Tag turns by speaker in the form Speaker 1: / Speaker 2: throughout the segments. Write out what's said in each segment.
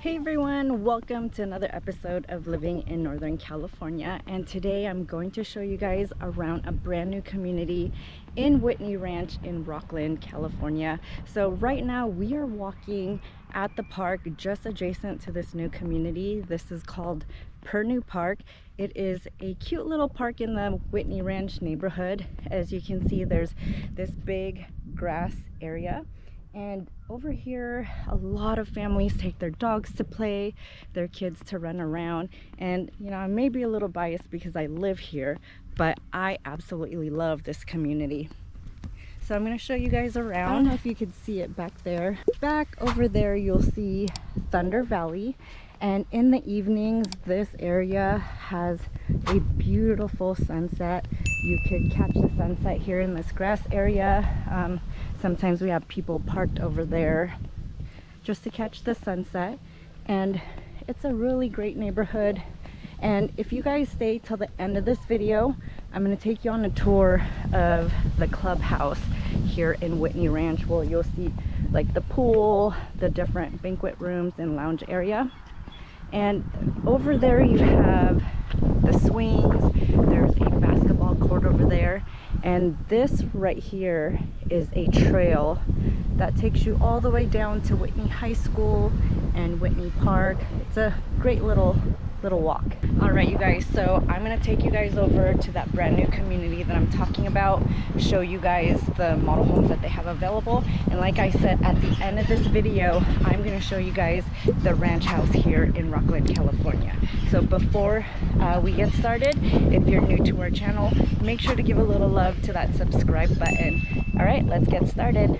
Speaker 1: Hey everyone, welcome to another episode of Living in Northern California, and today I'm going to show you guys around a brand new community in Whitney Ranch in Rocklin, California. So right now we are walking at the park just adjacent to this new community. This is called Pernew Park. It is a cute little park in the Whitney Ranch neighborhood. As you can see, there's this big grass area. And over here, a lot of families take their dogs to play, their kids to run around. And you know, I may be a little biased because I live here, but I absolutely love this community. So I'm going to show you guys around. I don't know if you could see it back there. Back over there, you'll see Thunder Valley. And in the evenings, this area has a beautiful sunset. You could catch the sunset here in this grass area. Sometimes we have people parked over there just to catch the sunset. And it's a really great neighborhood. And if you guys stay till the end of this video, I'm going to take you on a tour of the clubhouse here in Whitney Ranch, where you'll see like the pool, the different banquet rooms and lounge area. And over there you have the swings, there's a basketball court over there, and this right here is a trail that takes you all the way down to Whitney High School and Whitney Park. It's a great little walk. All right, you guys, so I'm gonna take you guys over to that brand new community that I'm talking about, show you guys the model homes that they have available, and like I said at the end of this video, I'm gonna show you guys the ranch house here in Rocklin, California. So before we get started, if you're new to our channel, make sure to give a little love to that subscribe button. All right, let's get started.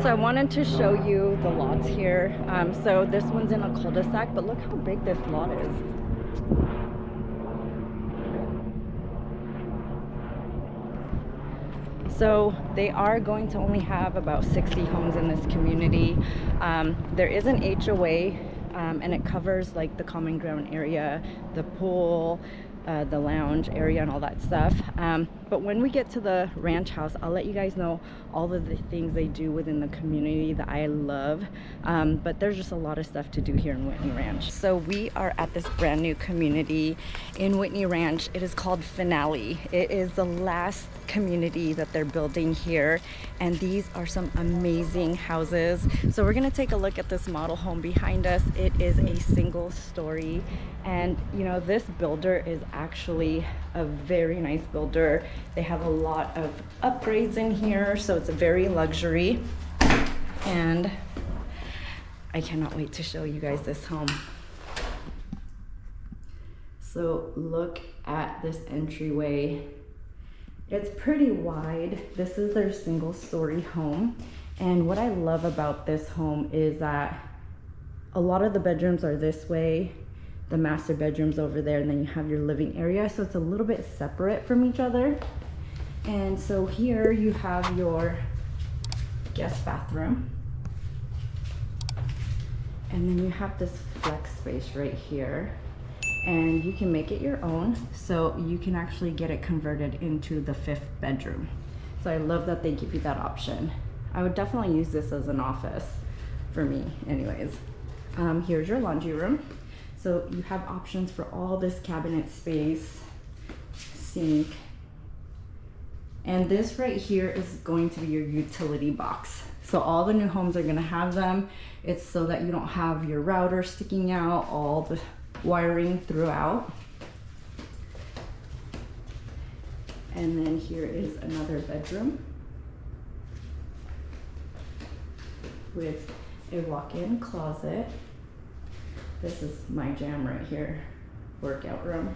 Speaker 1: So I wanted to show you the lots here. So this one's in a cul-de-sac, but look how big this lot is. So they are going to only have about 60 homes in this community. There is an HOA, and it covers like the common ground area, the pool, the lounge area and all that stuff. But when we get to the ranch house, I'll let you guys know all of the things they do within the community that I love. But there's just a lot of stuff to do here in Whitney Ranch. So we are at this brand new community in Whitney Ranch. It is called Finale. It is the last community that they're building here, and these are some amazing houses. So we're going to take a look at this model home behind us. It is a single story, and you know, this builder is actually a very nice builder. They have a lot of upgrades in here, so it's a very luxury, and I cannot wait to show you guys this home. So look at this entryway. It's pretty wide. This is their single story home, and what I love about this home is that a lot of the bedrooms are this way, the master bedroom's over there, and then you have your living area, so it's a little bit separate from each other. And so here you have your guest bathroom, and then you have this flex space right here, and you can make it your own, so you can actually get it converted into the 5th bedroom. So I love that they give you that option. I would definitely use this as an office for me anyways. Here's your laundry room. So you have options for all this cabinet space, sink, and this right here is going to be your utility box. So all the new homes are gonna have them. It's so that you don't have your router sticking out, all the wiring throughout. And then here is another bedroom with a walk-in closet. This is my jam right here, workout room.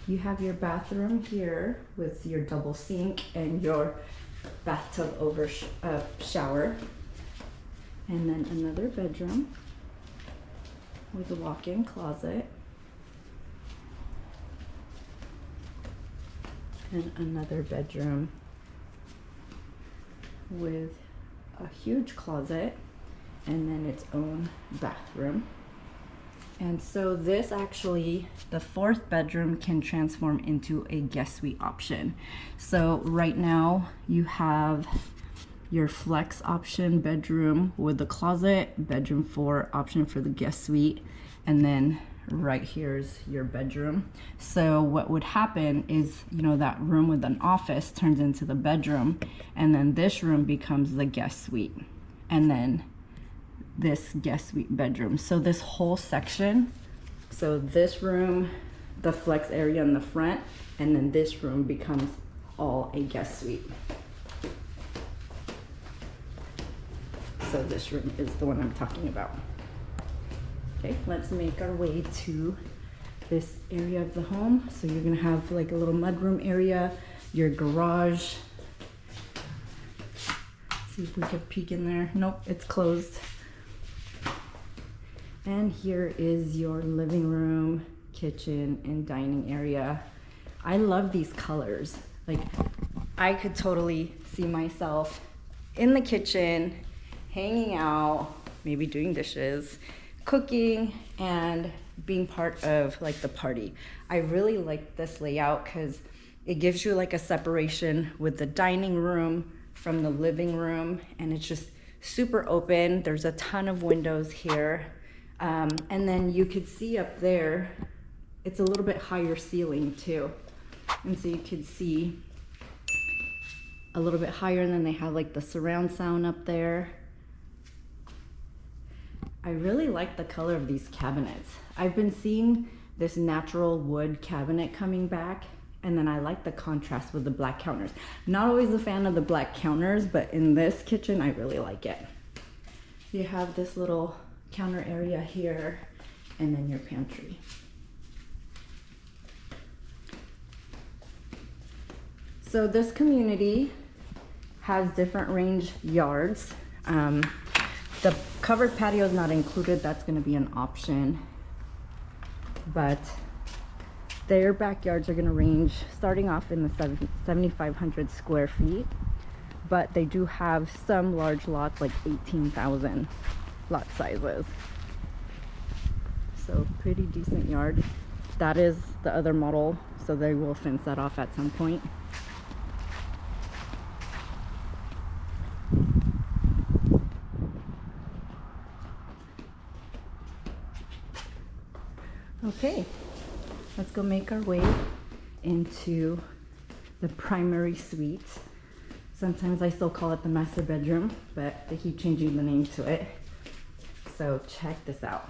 Speaker 1: You have your bathroom here with your double sink and your bathtub over shower. And then another bedroom with a walk-in closet. And another bedroom with a huge closet and then its own bathroom. And so this actually, the 4th bedroom can transform into a guest suite option. So right now you have your flex option bedroom with the closet, bedroom 4 option for the guest suite, and then right here's your bedroom. So what would happen is, you know, that room with an office turns into the bedroom, and then this room becomes the guest suite, and then this guest suite bedroom. So this whole section, so this room, the flex area in the front, and then this room becomes all a guest suite. So this room is the one I'm talking about. Okay, let's make our way to this area of the home. So you're gonna have like a little mudroom area, your garage. See if we could peek in there. Nope, it's closed. And here is your living room, kitchen, and dining area. I love these colors. Like, I could totally see myself in the kitchen, hanging out, maybe doing dishes, cooking, and being part of like the party. I really like this layout because it gives you like a separation with the dining room from the living room, and it's just super open. There's a ton of windows here. And then you could see up there, it's a little bit higher ceiling too. And so you could see a little bit higher, and then they have like the surround sound up there. I really like the color of these cabinets. I've been seeing this natural wood cabinet coming back, and then I like the contrast with the black counters. Not always a fan of the black counters, but in this kitchen, I really like it. You have this little counter area here, and then your pantry. So this community has different range yards. The covered patio is not included. That's going to be an option, but their backyards are going to range starting off in the 7,500 square feet, but they do have some large lots, like 18,000 lot sizes. So pretty decent yard. That is the other model, so they will fence that off at some point. Okay, let's go make our way into the primary suite. Sometimes I still call it the master bedroom, but they keep changing the name to it. So check this out.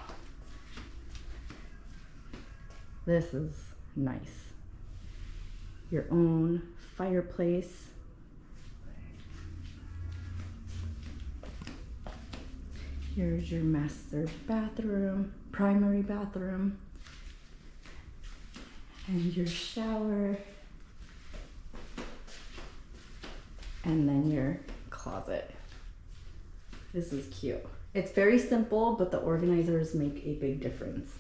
Speaker 1: This is nice. Your own fireplace. Here's your master bathroom, primary bathroom. And your shower, and then your closet. This is cute. It's very simple, but the organizers make a big difference.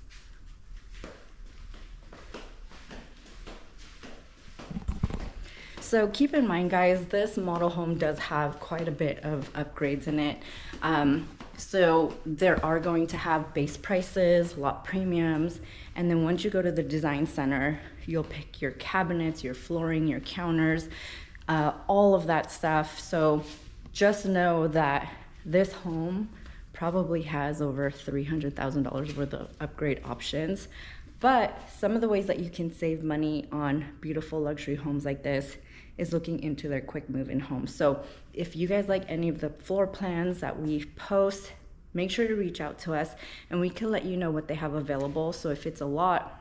Speaker 1: So keep in mind, guys, this model home does have quite a bit of upgrades in it. So there are going to have base prices, lot premiums, and then once you go to the design center, you'll pick your cabinets, your flooring, your counters, all of that stuff. So just know that this home probably has over $300,000 worth of upgrade options. But some of the ways that you can save money on beautiful luxury homes like this is looking into their quick move-in homes. So if you guys like any of the floor plans that we post, make sure to reach out to us and we can let you know what they have available. So if it's a lot,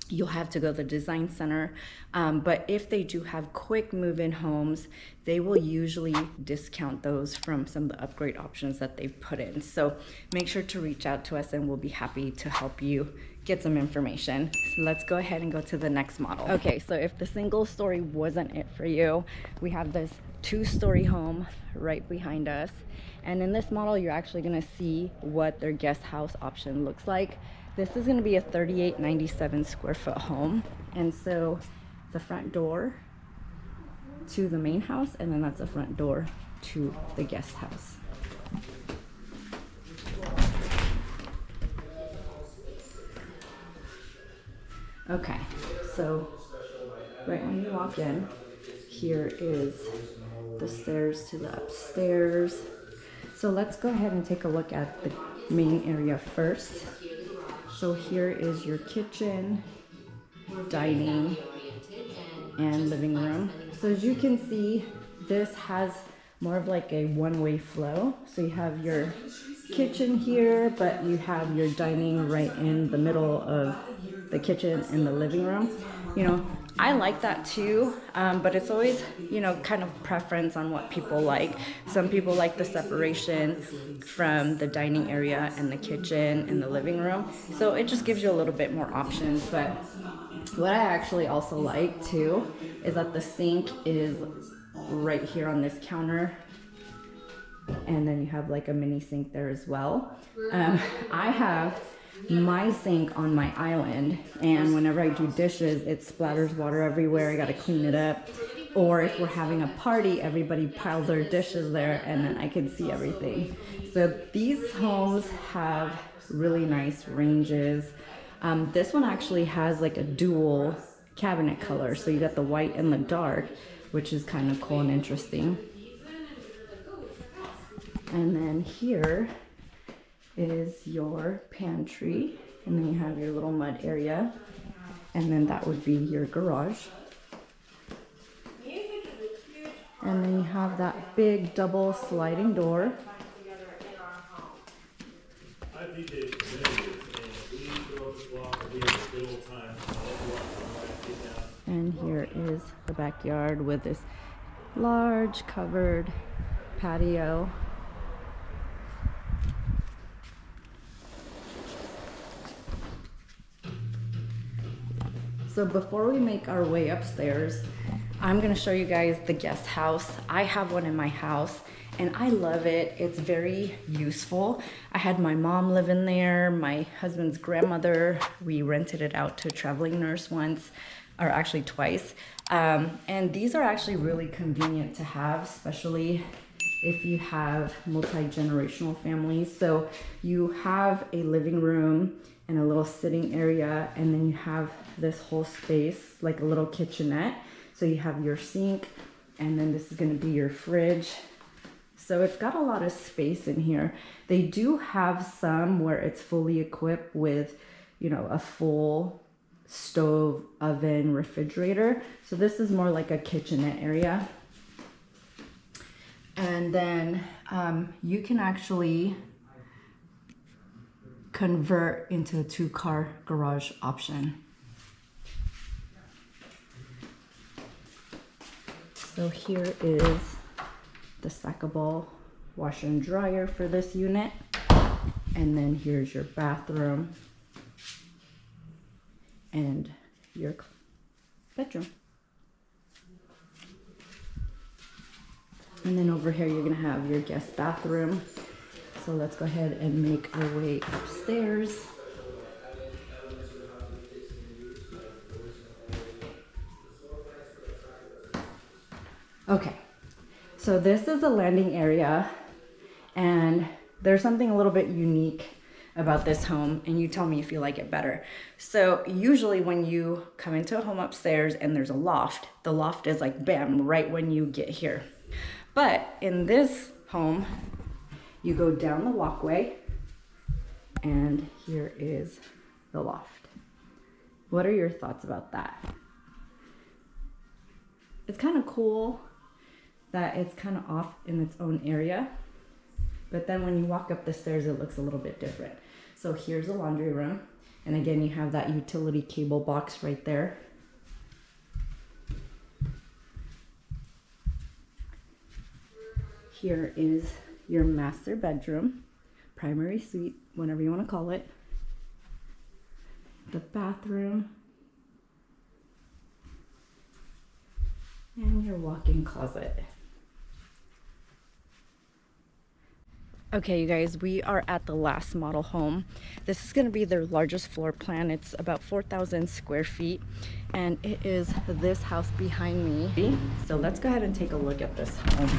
Speaker 1: you'll have to go to the design center. But if they do have quick move-in homes, they will usually discount those from some of the upgrade options that they've put in. So make sure to reach out to us and we'll be happy to help you get some information. So let's go ahead and go to the next model. Okay, so if the single story wasn't it for you, we have this 2-story home right behind us. And in this model, you're actually gonna see what their guest house option looks like. This is gonna be a 3,897 square foot home. And so the front door to the main house, and then that's the front door to the guest house. Okay, so right when you walk in, here is the stairs to the upstairs. So let's go ahead and take a look at the main area first. So here is your kitchen, dining, and living room. So as you can see, this has more of like a one-way flow. So you have your kitchen here, but you have your dining right in the middle of the kitchen and the living room. You know, I like that too, but it's always, you know, kind of preference on what people like. Some people like the separation from the dining area and the kitchen and the living room. So it just gives you a little bit more options. But what I actually also like too is that the sink is right here on this counter. And then you have like a mini sink there as well. I have my sink on my island, and whenever I do dishes, it splatters water everywhere. I gotta clean it up. Or if we're having a party, everybody piles their dishes there, and then I can see everything. So these homes have really nice ranges. This one actually has like a dual cabinet color, so you got the white and the dark, which is kind of cool and interesting. And then here is your pantry, and then you have your little mud area, and then that would be your garage. And then you have that big double sliding door. And here is the backyard with this large covered patio. So before we make our way upstairs, I'm gonna show you guys the guest house. I have one in my house and I love it. It's very useful. I had my mom live in there, my husband's grandmother. We rented it out to a traveling nurse once, or actually twice. And these are actually really convenient to have, especially if you have multi-generational families. So you have a living room and a little sitting area, and then you have this whole space, like a little kitchenette. So you have your sink, and then this is gonna be your fridge. So it's got a lot of space in here. They do have some where it's fully equipped with, you know, a full stove, oven, refrigerator. So this is more like a kitchenette area. And then you can actually convert into a 2-car garage option. So here is the stackable washer and dryer for this unit. And then here's your bathroom and your bedroom. And then over here, you're gonna have your guest bathroom. So let's go ahead and make our way upstairs. Okay, so this is a landing area, and there's something a little bit unique about this home, and you tell me if you like it better. So usually when you come into a home upstairs and there's a loft, the loft is like bam, right when you get here. But in this home, you go down the walkway, and here is the loft. What are your thoughts about that? It's kind of cool that it's kind of off in its own area, but then when you walk up the stairs, it looks a little bit different. So here's the laundry room, and again, you have that utility cable box right there. Here is your master bedroom, primary suite, whatever you want to call it. The bathroom. And your walk-in closet. Okay, you guys, we are at the last model home. This is going to be their largest floor plan. It's about 4,000 square feet, and it is this house behind me. So let's go ahead and take a look at this home.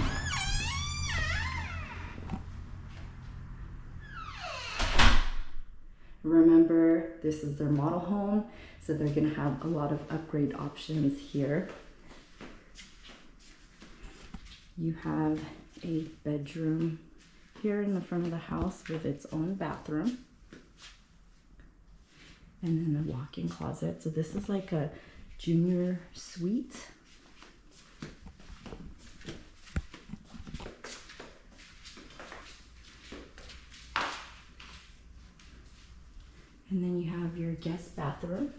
Speaker 1: Remember, this is their model home, so they're going to have a lot of upgrade options here. You have a bedroom here in the front of the house with its own bathroom. And then a walk-in closet. So this is like a junior suite. And then you have your guest bathroom.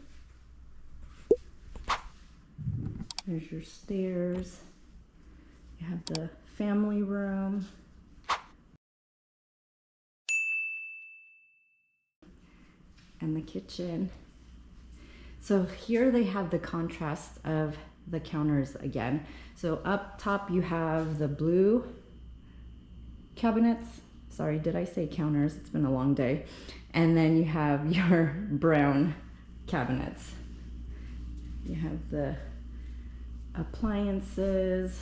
Speaker 1: There's your stairs. You have the family room. And the kitchen. So here they have the contrast of the counters again. So up top you have the blue cabinets. Sorry, did I say counters? It's been a long day. And then you have your brown cabinets. You have the appliances.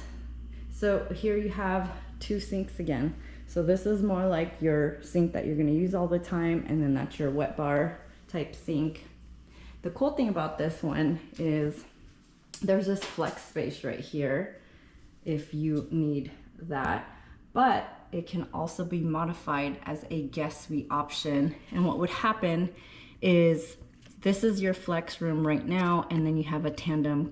Speaker 1: So here you have two sinks again. So this is more like your sink that you're gonna use all the time, and then that's your wet bar type sink. The cool thing about this one is there's this flex space right here if you need that, but it can also be modified as a guest suite option. And what would happen is this is your flex room right now, and then you have a tandem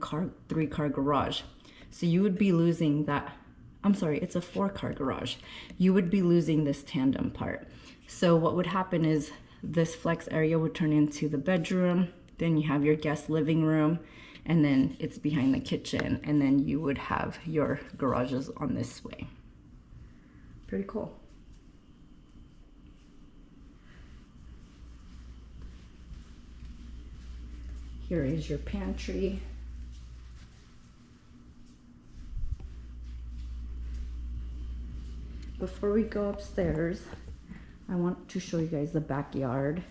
Speaker 1: three-car garage. So you would be losing that. I'm sorry, it's a 4-car garage. You would be losing this tandem part. So what would happen is this flex area would turn into the bedroom, then you have your guest living room, and then it's behind the kitchen, and then you would have your garages on this way. Pretty cool. Here is your pantry. Before we go upstairs, I want to show you guys the backyard.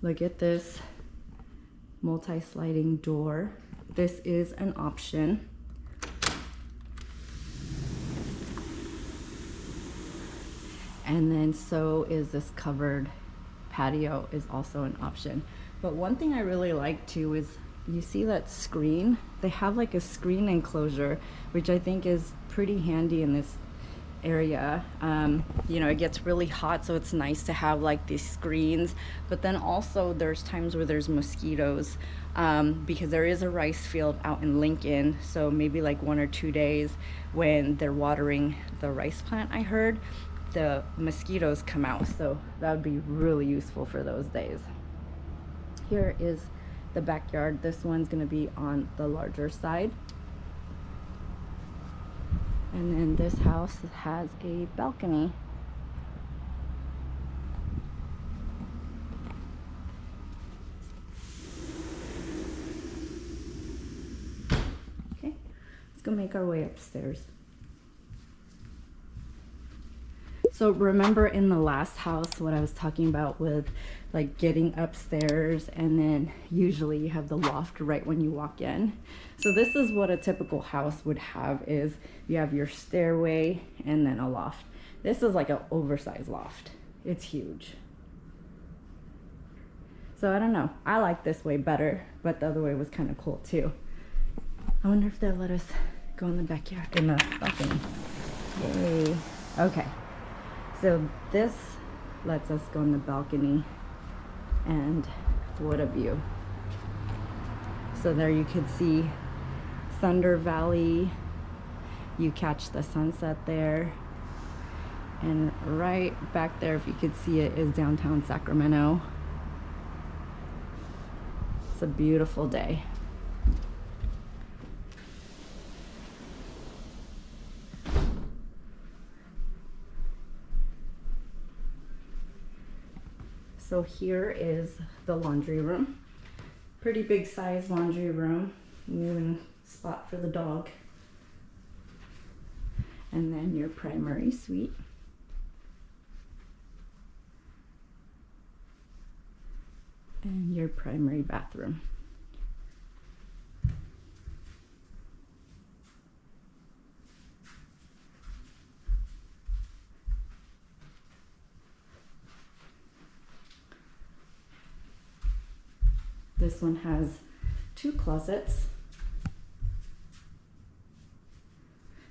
Speaker 1: Look at this multi-sliding door. This is an option. And then so is this covered patio is also an option. But one thing I really like too is, you see that screen? They have like a screen enclosure, which I think is pretty handy in this area. You know, it gets really hot, so it's nice to have like these screens. But then also there's times where there's mosquitoes, because there is a rice field out in Lincoln. So maybe like 1 or 2 days when they're watering the rice plant, I heard the mosquitoes come out. So that would be really useful for those days. Here is the backyard. This one's gonna be on the larger side. And then this house has a balcony. Okay, let's go make our way upstairs. So remember in the last house what I was talking about with like getting upstairs, and then usually you have the loft right when you walk in. So this is what a typical house would have, is you have your stairway and then a loft. This is like an oversized loft. It's huge. So I don't know, I like this way better, but the other way was kind of cool too. I wonder if they'll let us go in the backyard, in the balcony. Yay. Okay. So this lets us go in the balcony, and what a view. So there you could see Thunder Valley. You catch the sunset there. And right back there, if you could see it, is downtown Sacramento. It's a beautiful day. So here is the laundry room. Pretty big size laundry room. Even spot for the dog. And then your primary suite. And your primary bathroom. This one has 2 closets.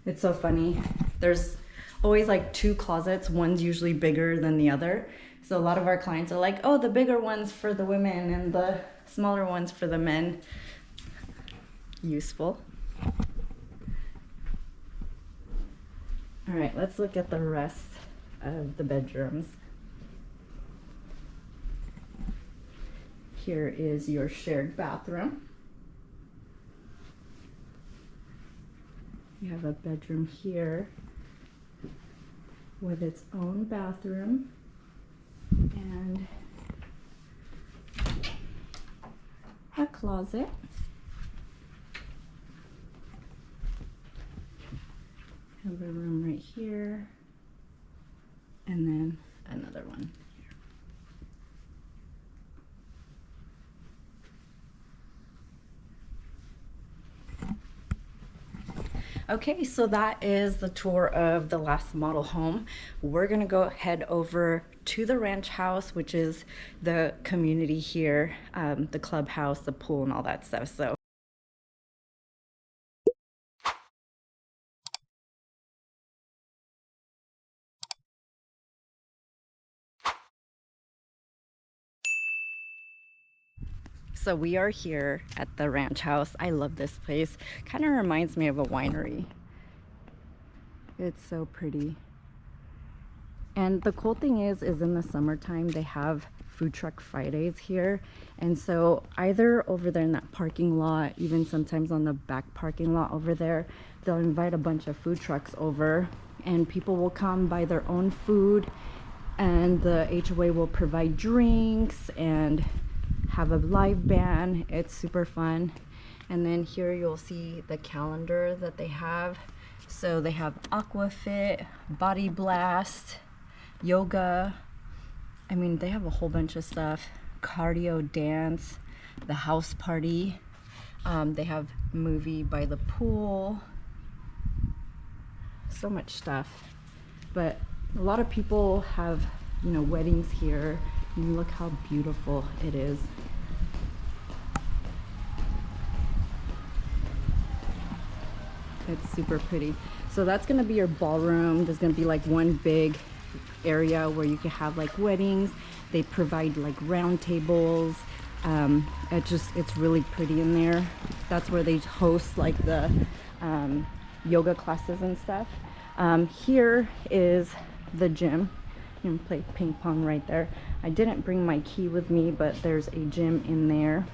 Speaker 1: It's so funny. there's always like 2 closets. One's usually bigger than the other. So a lot of our clients are like, oh, the bigger one's for the women and the smaller ones for the men. Useful. All right, let's look at the rest of the bedrooms. Here is your shared bathroom. You have a bedroom here with its own bathroom and a closet. Have a room right here and then another one. Okay, so that is the tour of the last model home. We're gonna go head over to the ranch house, which is the community here, the clubhouse, the pool, and all that stuff. So we are here at the ranch house. I love this place. Kind of reminds me of a winery. It's so pretty. And the cool thing is in the summertime, they have food truck Fridays here. And so either over there in that parking lot, even sometimes on the back parking lot over there, they'll invite a bunch of food trucks over and people will come buy their own food and the HOA will provide drinks and have a live band. It's super fun. And then here you'll see the calendar that they have. So they have Aquafit, Body Blast, yoga. I mean, they have a whole bunch of stuff. Cardio, dance, the house party. They have movie by the pool. So much stuff. But a lot of people have, you know, weddings here. And look how beautiful it is. It's super pretty. So that's gonna be your ballroom. There's gonna be like one big area where you can have like weddings. They provide like round tables. It's really pretty in there. That's where they host like the yoga classes and stuff. Here is the gym. You can play ping pong right there. I didn't bring my key with me, but there's a gym in there.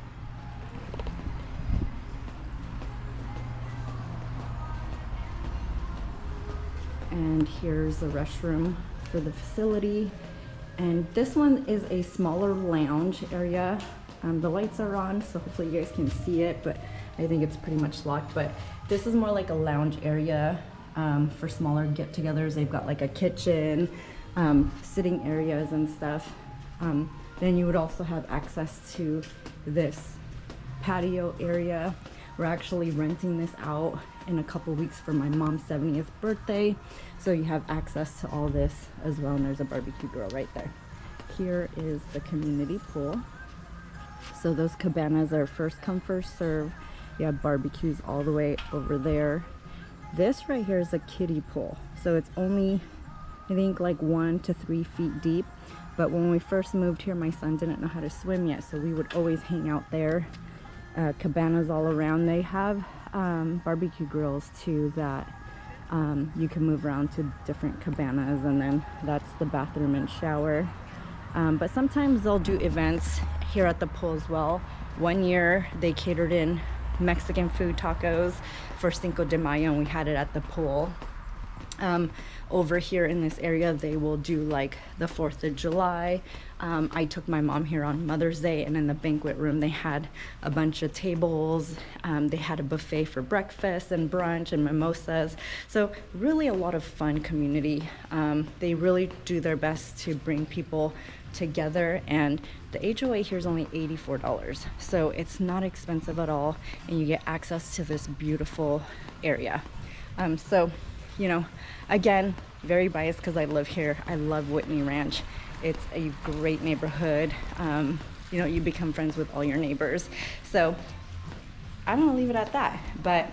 Speaker 1: And here's the restroom for the facility. And this one is a smaller lounge area. The lights are on, so hopefully you guys can see it, but I think it's pretty much locked. But this is more like a lounge area for smaller get-togethers. They've got like a kitchen, sitting areas and stuff. Then you would also have access to this patio area. We're actually renting this out in a couple weeks for my mom's 70th birthday. So you have access to all this as well. And there's a barbecue grill right there. Here is the community pool. So those cabanas are first come, first serve. You have barbecues all the way over there. This right here is a kiddie pool. So it's only, I think, like 1 to 3 feet deep. But when we first moved here, my son didn't know how to swim yet. So we would always hang out there. Cabanas all around. They have barbecue grills too that you can move around to different cabanas, and then that's the bathroom and shower. But sometimes they'll do events here at the pool as well. One year they catered in Mexican food tacos for Cinco de Mayo, and we had it at the pool. Over here in this area, they will do like the 4th of July. I took my mom here on Mother's Day, and in the banquet room, they had a bunch of tables. They had a buffet for breakfast and brunch and mimosas. So really a lot of fun community. They really do their best to bring people together, and the HOA here is only $84. So it's not expensive at all, and you get access to this beautiful area. So, you know, again, very biased because I live here. I love Whitney Ranch. It's a great neighborhood. You know, you become friends with all your neighbors. So I'm gonna leave it at that. But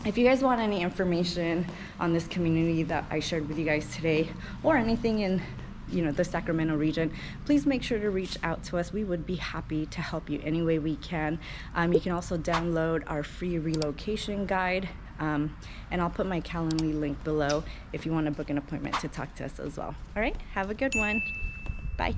Speaker 1: if you guys want any information on this community that I shared with you guys today, or anything in the Sacramento region, please make sure to reach out to us. We would be happy to help you any way we can. You can also download our free relocation guide, and I'll put my Calendly link below if you want to book an appointment to talk to us as well. All right, have a good one. Bye.